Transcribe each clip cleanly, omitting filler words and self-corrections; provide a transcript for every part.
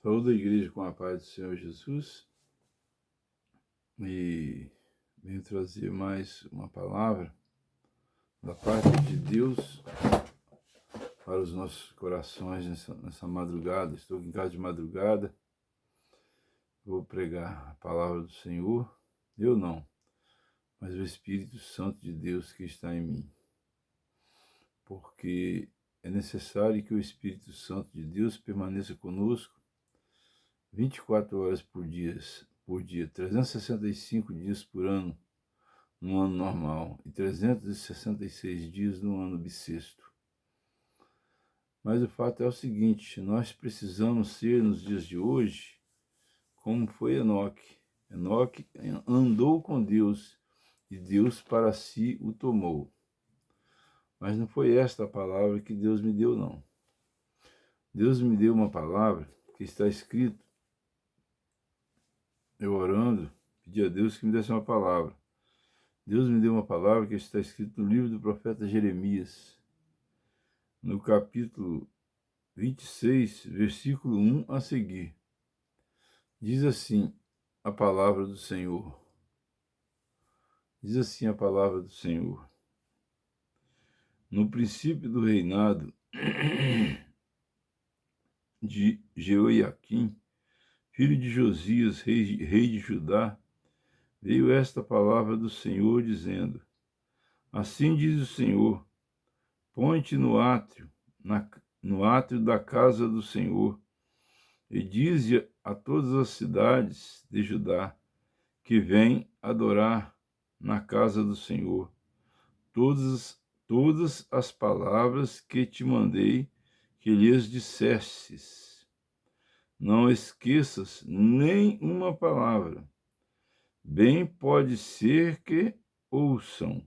Saúde a igreja com a paz do Senhor Jesus e venho trazer mais uma palavra da parte de Deus para os nossos corações nessa madrugada. Estou aqui em casa de madrugada, vou pregar a palavra do Senhor. Eu não, mas o Espírito Santo de Deus que está em mim. Porque é necessário que o Espírito Santo de Deus permaneça conosco 24 horas por dia, 365 dias por ano, no ano normal, e 366 dias no ano bissexto. Mas o fato é o seguinte, nós precisamos ser, nos dias de hoje, como foi Enoque. Enoque andou com Deus, e Deus para si o tomou. Mas não foi esta a palavra que Deus me deu, não. Deus me deu uma palavra que está escrito, eu orando, pedi a Deus que me desse uma palavra. Deus me deu uma palavra que está escrita no livro do profeta Jeremias, no capítulo 26, versículo 1 a seguir. Diz assim a palavra do Senhor. Diz assim a palavra do Senhor. No princípio do reinado de Jeoiaquim, filho de Josias, rei de Judá, veio esta palavra do Senhor, dizendo: Assim diz o Senhor, põe-te no átrio da casa do Senhor, e dize a todas as cidades de Judá que vêm adorar na casa do Senhor todas as palavras que te mandei que lhes dissestes. Não esqueças nem uma palavra. Bem pode ser que ouçam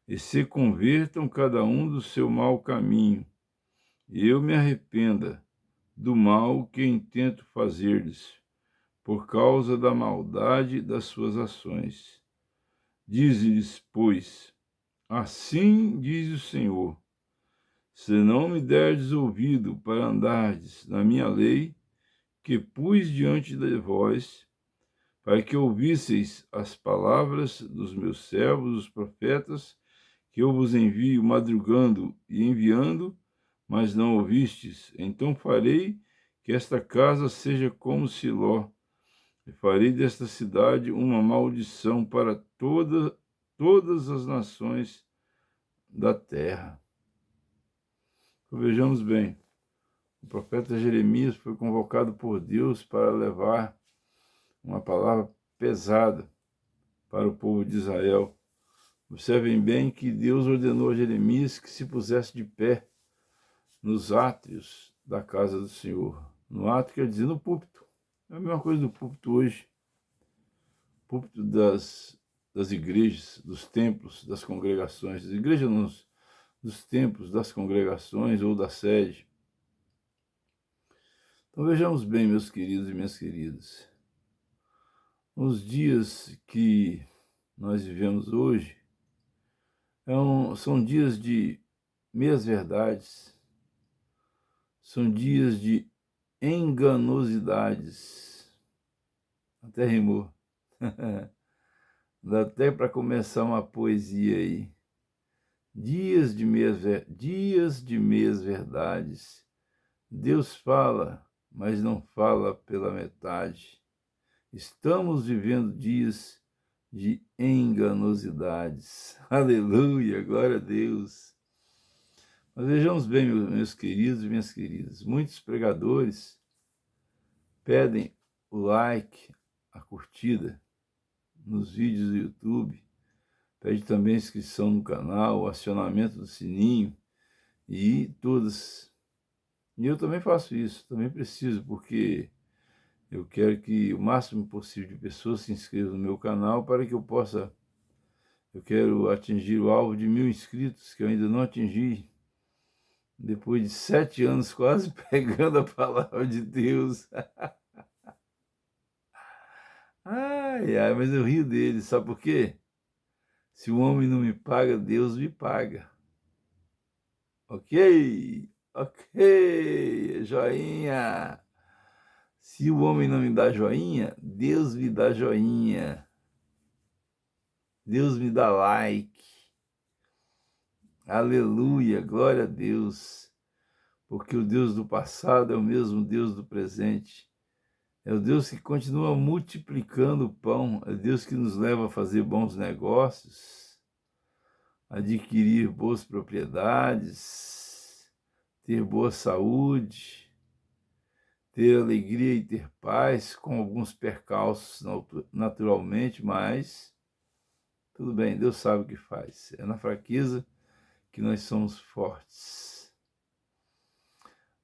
e se convertam cada um do seu mau caminho, e eu me arrependa do mal que intento fazer-lhes, por causa da maldade das suas ações. Dize-lhes, pois, assim diz o Senhor, se não me derdes ouvido para andardes na minha lei, que pus diante de vós, para que ouvisseis as palavras dos meus servos, os profetas, que eu vos envio madrugando e enviando, mas não ouvistes, então farei que esta casa seja como Siló, e farei desta cidade uma maldição para todas as nações da terra. Então, vejamos bem, o profeta Jeremias foi convocado por Deus para levar uma palavra pesada para o povo de Israel. Observem bem que Deus ordenou a Jeremias que se pusesse de pé nos átrios da casa do Senhor. No átrio quer dizer no púlpito. É a mesma coisa do púlpito hoje. Púlpito das igrejas, dos templos, das congregações. Das igrejas dos templos, das congregações ou da sede. Então vejamos bem, meus queridos e minhas queridas. Os dias que nós vivemos hoje são dias de meias-verdades, são dias de enganosidades. Até rimou. Dá até para começar uma poesia aí. Dias de meias-verdades. Deus fala, mas não fala pela metade. Estamos vivendo dias de enganosidades. Aleluia, glória a Deus. Mas vejamos bem, meus queridos e minhas queridas, muitos pregadores pedem o like, a curtida nos vídeos do YouTube, pede também a inscrição no canal, o acionamento do sininho e todas. E eu também faço isso, também preciso, porque eu quero que o máximo possível de pessoas se inscrevam no meu canal para que eu quero atingir o alvo de 1000 inscritos, que eu ainda não atingi, depois de 7 anos quase pregando a palavra de Deus. Ai, mas eu rio dele, sabe por quê? Se o homem não me paga, Deus me paga. Ok? Ok, joinha. Se o homem não me dá joinha, Deus me dá joinha. Deus me dá like. Aleluia, glória a Deus. Porque o Deus do passado é o mesmo Deus do presente. É o Deus que continua multiplicando o pão. É Deus que nos leva a fazer bons negócios, adquirir boas propriedades, ter boa saúde, ter alegria e ter paz, com alguns percalços naturalmente, mas tudo bem, Deus sabe o que faz. É na fraqueza que nós somos fortes.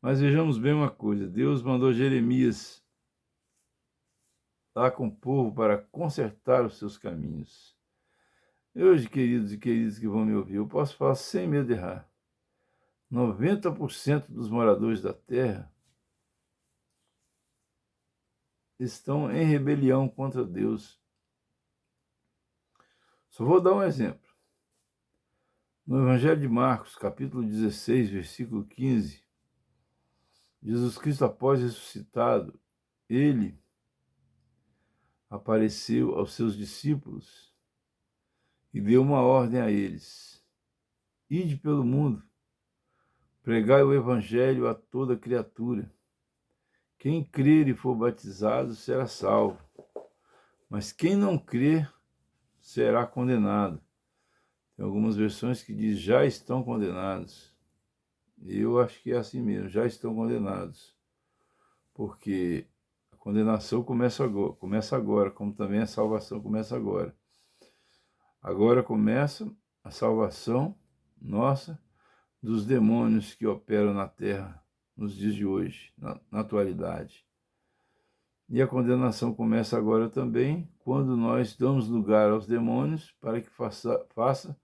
Mas vejamos bem uma coisa, Deus mandou Jeremias lá com o povo para consertar os seus caminhos. E hoje, queridos e queridas que vão me ouvir, eu posso falar sem medo de errar. 90% dos moradores da Terra estão em rebelião contra Deus. Só vou dar um exemplo. No Evangelho de Marcos, capítulo 16, versículo 15, Jesus Cristo, após ressuscitado, ele apareceu aos seus discípulos e deu uma ordem a eles: ide pelo mundo, pregai o Evangelho a toda criatura. Quem crer e for batizado será salvo, mas quem não crer será condenado. Tem algumas versões que diz já estão condenados. E eu acho que é assim mesmo, já estão condenados. Porque a condenação começa agora, como também a salvação começa agora. Agora começa a salvação nossa dos demônios que operam na terra nos dias de hoje, na atualidade. E a condenação começa agora também, quando nós damos lugar aos demônios para que faça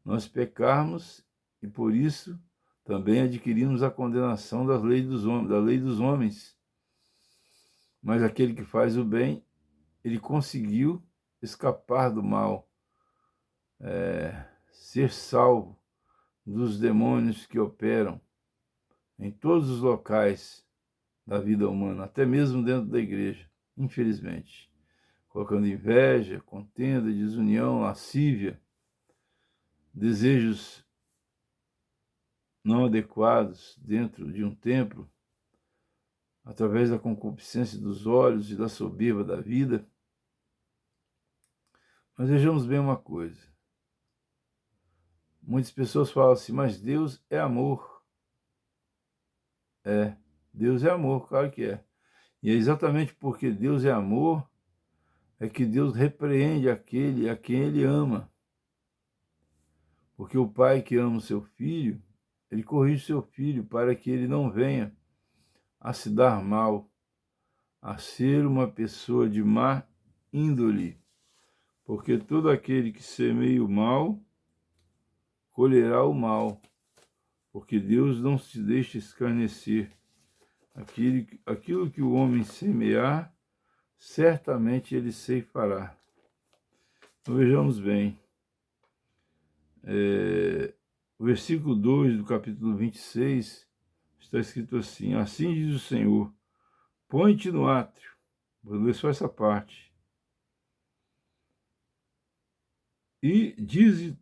nós pecarmos e por isso também adquirimos a condenação da lei dos homens. Mas aquele que faz o bem, ele conseguiu escapar do mal, ser salvo dos demônios que operam em todos os locais da vida humana, até mesmo dentro da igreja, infelizmente, colocando inveja, contenda, desunião, lascívia, desejos não adequados dentro de um templo, através da concupiscência dos olhos e da soberba da vida. Mas vejamos bem uma coisa. Muitas pessoas falam assim, mas Deus é amor. Deus é amor, claro que é. E é exatamente porque Deus é amor, é que Deus repreende aquele a quem Ele ama. Porque o pai que ama o seu filho, ele corrige o seu filho para que ele não venha a se dar mal, a ser uma pessoa de má índole. Porque todo aquele que semeia o mal, colherá o mal. Porque Deus não se deixa escarnecer. Aquilo que o homem semear, certamente ele ceifará. Então vejamos bem. O versículo 2 do capítulo 26 está escrito assim: assim diz o Senhor, põe-te no átrio. Vou ler só essa parte. E dize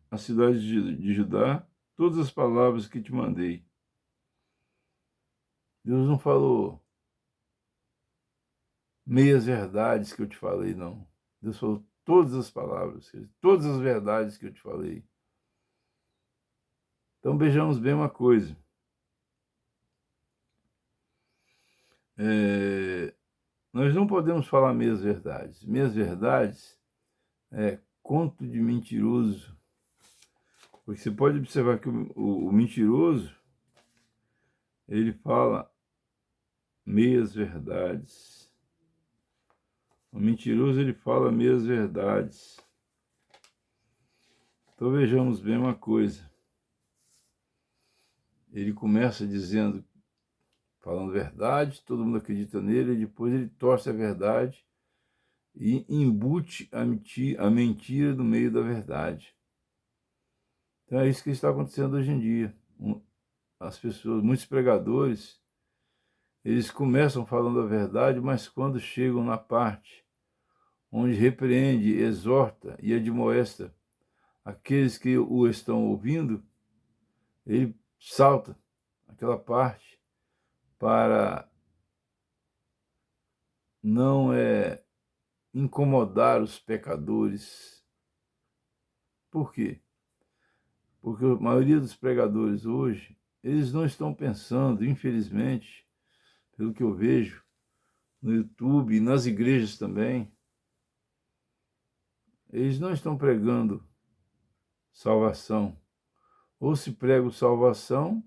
à cidade de Judá todas as palavras que te mandei. Deus não falou meias verdades que eu te falei, não. Deus falou todas as palavras, todas as verdades que eu te falei. Então vejamos bem uma coisa. Nós não podemos falar meias verdades. Meias verdades é conto de mentiroso. Porque você pode observar que o mentiroso, ele fala meias verdades. O mentiroso, ele fala meias verdades. Então vejamos bem uma coisa. Ele começa dizendo, falando verdade, todo mundo acredita nele, e depois ele torce a verdade e embute a mentira no meio da verdade. Então é isso que está acontecendo hoje em dia. As pessoas, muitos pregadores, Eles começam falando a verdade, mas quando chegam na parte onde repreende, exorta e admoesta aqueles que o estão ouvindo, ele salta aquela parte para não incomodar os pecadores. Por quê? Porque a maioria dos pregadores hoje, eles não estão pensando, infelizmente, pelo que eu vejo no YouTube e nas igrejas também, eles não estão pregando salvação. Ou se pregam salvação,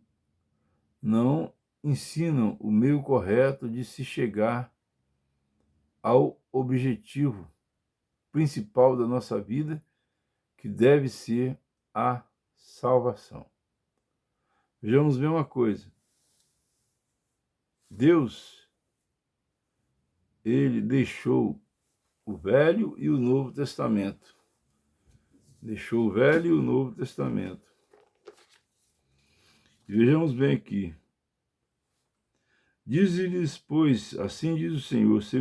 não ensinam o meio correto de se chegar ao objetivo principal da nossa vida, que deve ser a salvação. Vejamos bem uma coisa. Deus, ele deixou o Velho e o Novo Testamento. Deixou o Velho e o Novo Testamento. E vejamos bem aqui. Dize-lhes, pois, assim diz o Senhor, se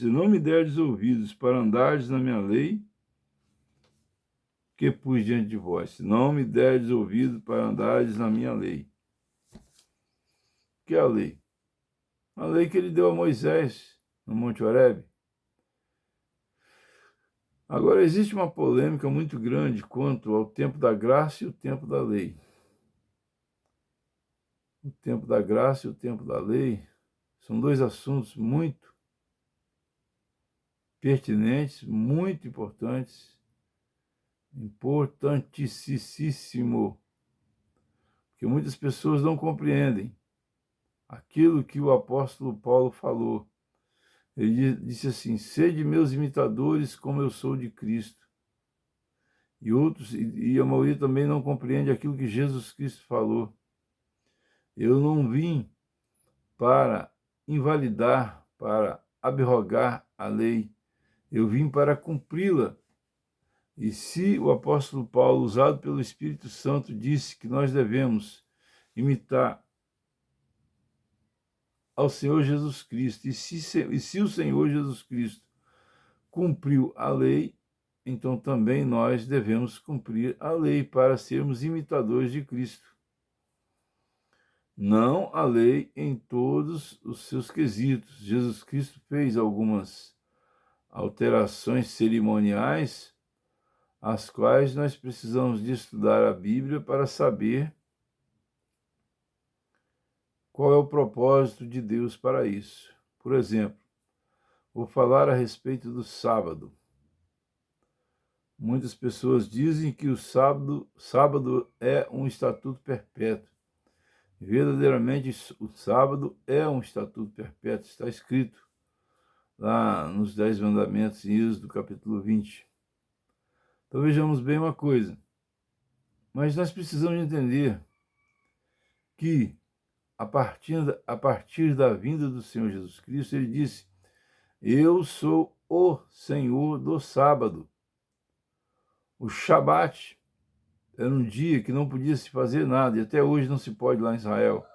não me derdes ouvidos para andardes na minha lei, que pus diante de vós, se não me derdes ouvidos para andardes na minha lei. Que é a lei? A lei que ele deu a Moisés no Monte Horebe. Agora, existe uma polêmica muito grande quanto ao tempo da graça e o tempo da lei. O tempo da graça e o tempo da lei são dois assuntos muito pertinentes, muito importantíssimo, porque muitas pessoas não compreendem aquilo que o apóstolo Paulo falou. Ele disse assim: sede meus imitadores como eu sou de Cristo. E a maioria também não compreende aquilo que Jesus Cristo falou. Eu não vim para invalidar, para abrogar a lei. Eu vim para cumpri-la. E se o apóstolo Paulo, usado pelo Espírito Santo, disse que nós devemos imitar ao Senhor Jesus Cristo, e se o Senhor Jesus Cristo cumpriu a lei, então também nós devemos cumprir a lei para sermos imitadores de Cristo. Não a lei em todos os seus quesitos. Jesus Cristo fez algumas alterações cerimoniais, as quais nós precisamos de estudar a Bíblia para saber qual é o propósito de Deus para isso. Por exemplo, vou falar a respeito do sábado. Muitas pessoas dizem que o sábado é um estatuto perpétuo. Verdadeiramente, o sábado é um estatuto perpétuo, está escrito lá nos 10 Mandamentos, em Êxodo, capítulo 20. Então vejamos bem uma coisa. Mas nós precisamos entender que, a partir da vinda do Senhor Jesus Cristo, ele disse: eu sou o Senhor do sábado. O Shabat era um dia que não podia se fazer nada, e até hoje não se pode lá em Israel.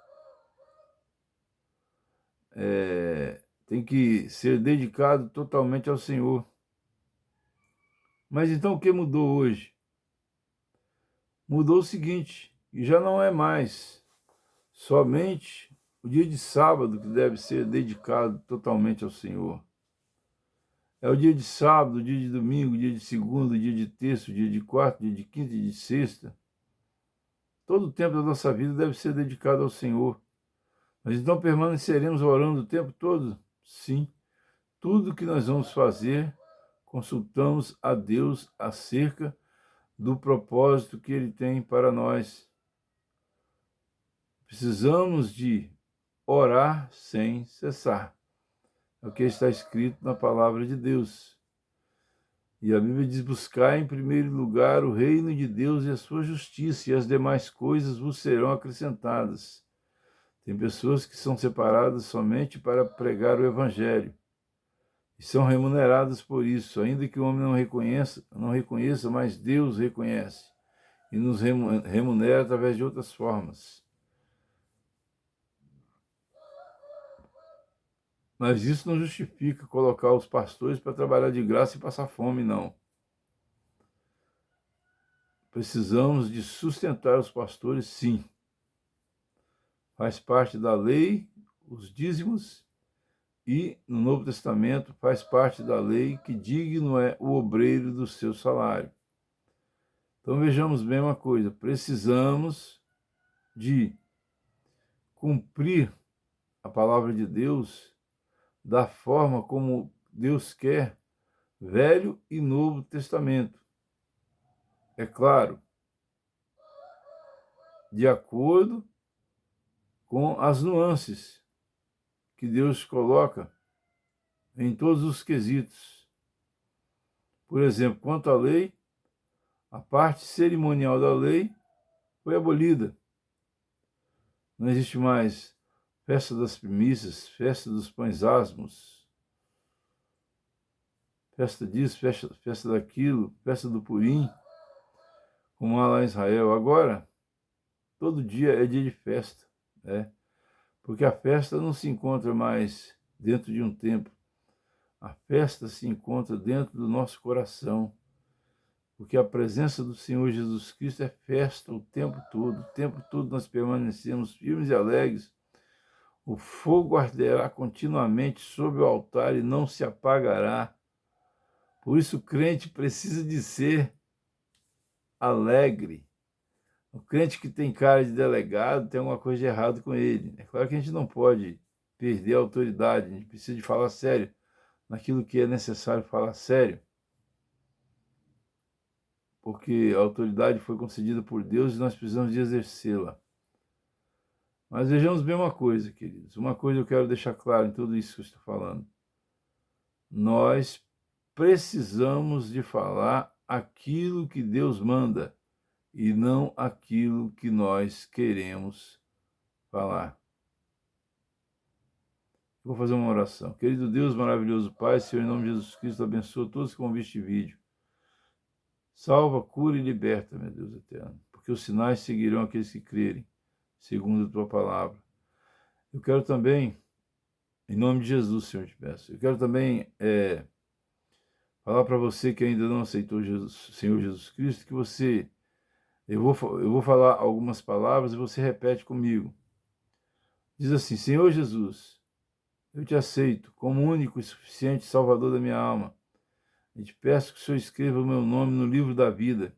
Tem que ser dedicado totalmente ao Senhor. Mas então o que mudou hoje? Mudou o seguinte, e já não é mais somente o dia de sábado que deve ser dedicado totalmente ao Senhor. É o dia de sábado, o dia de domingo, o dia de segunda, o dia de terça, o dia de quarta, o dia de quinta e de sexta. Todo o tempo da nossa vida deve ser dedicado ao Senhor. Mas então permaneceremos orando o tempo todo? Sim. Tudo que nós vamos fazer, consultamos a Deus acerca do propósito que Ele tem para nós. Precisamos de orar sem cessar. É o que está escrito na palavra de Deus. E a Bíblia diz: buscar em primeiro lugar o reino de Deus e a sua justiça, e as demais coisas vos serão acrescentadas. Tem pessoas que são separadas somente para pregar o Evangelho e são remuneradas por isso, ainda que o homem não reconheça, mas Deus reconhece e nos remunera através de outras formas. Mas isso não justifica colocar os pastores para trabalhar de graça e passar fome, não. Precisamos de sustentar os pastores, sim. Faz parte da lei, os dízimos, e no Novo Testamento faz parte da lei que digno é o obreiro do seu salário. Então vejamos bem uma coisa, precisamos de cumprir a palavra de Deus da forma como Deus quer, Velho e Novo Testamento. É claro, de acordo com as nuances que Deus coloca em todos os quesitos. Por exemplo, quanto à lei, a parte cerimonial da lei foi abolida. Não existe mais festa das primícias, festa dos pães asmos, festa disso, festa daquilo, festa do purim, como há lá em Israel. Agora, todo dia é dia de festa, né? Porque a festa não se encontra mais dentro de um templo. A festa se encontra dentro do nosso coração, porque a presença do Senhor Jesus Cristo é festa o tempo todo nós permanecemos firmes e alegres. O fogo arderá continuamente sobre o altar e não se apagará. Por isso o crente precisa de ser alegre. O crente que tem cara de delegado tem alguma coisa de errado com ele. É claro que a gente não pode perder a autoridade, a gente precisa de falar sério naquilo que é necessário falar sério, porque a autoridade foi concedida por Deus e nós precisamos de exercê-la. Mas vejamos bem uma coisa, queridos. Uma coisa eu quero deixar claro em tudo isso que eu estou falando. Nós precisamos de falar aquilo que Deus manda e não aquilo que nós queremos falar. Vou fazer uma oração. Querido Deus, maravilhoso Pai, Senhor, em nome de Jesus Cristo, abençoa todos que vão ver este vídeo. Salva, cura e liberta, meu Deus eterno, porque os sinais seguirão aqueles que crerem, segundo a tua palavra. Eu quero também, em nome de Jesus, Senhor, te peço, eu quero também falar para você que ainda não aceitou Jesus, Senhor Jesus Cristo, que eu vou falar algumas palavras e você repete comigo. Diz assim: Senhor Jesus, eu te aceito como único e suficiente Salvador da minha alma. E te peço que o Senhor escreva o meu nome no livro da vida.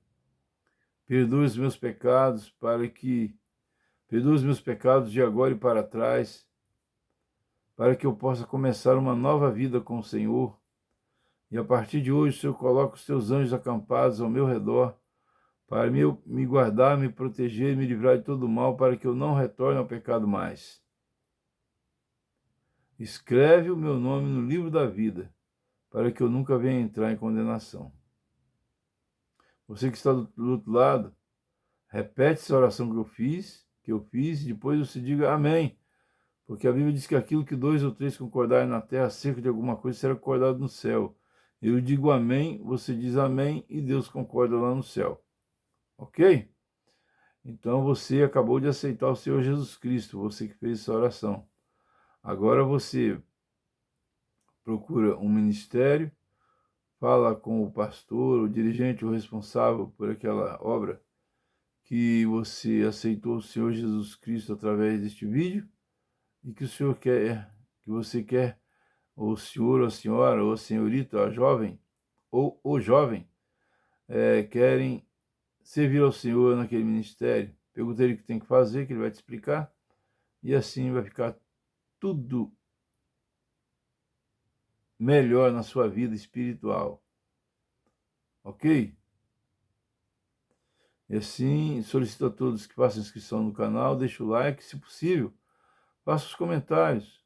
Perdoe os meus pecados perdoe os meus pecados de agora e para trás, para que eu possa começar uma nova vida com o Senhor. E a partir de hoje, o Senhor coloca os teus anjos acampados ao meu redor, para me guardar, me proteger e me livrar de todo mal, para que eu não retorne ao pecado mais. Escreve o meu nome no livro da vida, para que eu nunca venha entrar em condenação. Você que está do outro lado, repete essa oração que eu fiz, e depois você diga amém. Porque a Bíblia diz que aquilo que 2 ou 3 concordarem na terra acerca de alguma coisa será concordado no céu. Eu digo amém, você diz amém e Deus concorda lá no céu. Ok? Então você acabou de aceitar o Senhor Jesus Cristo, você que fez essa oração. Agora você procura um ministério, fala com o pastor, o dirigente, o responsável por aquela obra, que você aceitou o Senhor Jesus Cristo através deste vídeo e que você quer, o senhor, ou a senhora, ou a senhorita, a jovem, ou o jovem, querem servir ao Senhor naquele ministério. Pergunta ele o que tem que fazer, que ele vai te explicar, e assim vai ficar tudo melhor na sua vida espiritual. Ok? E assim, solicito a todos que façam inscrição no canal, deixe o like, se possível, faça os comentários.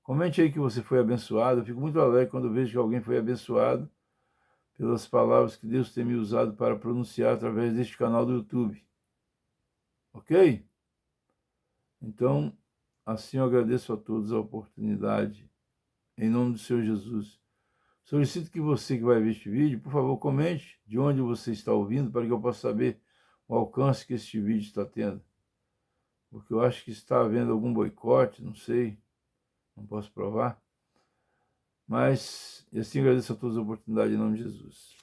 Comente aí que você foi abençoado. Eu fico muito alegre quando vejo que alguém foi abençoado pelas palavras que Deus tem me usado para pronunciar através deste canal do YouTube. Ok? Então, assim eu agradeço a todos a oportunidade, em nome do Senhor Jesus. Solicito que você que vai ver este vídeo, por favor, comente de onde você está ouvindo, para que eu possa saber o alcance que este vídeo está tendo. Porque eu acho que está havendo algum boicote, não sei, não posso provar. Mas, e assim agradeço a todas as oportunidades em nome de Jesus.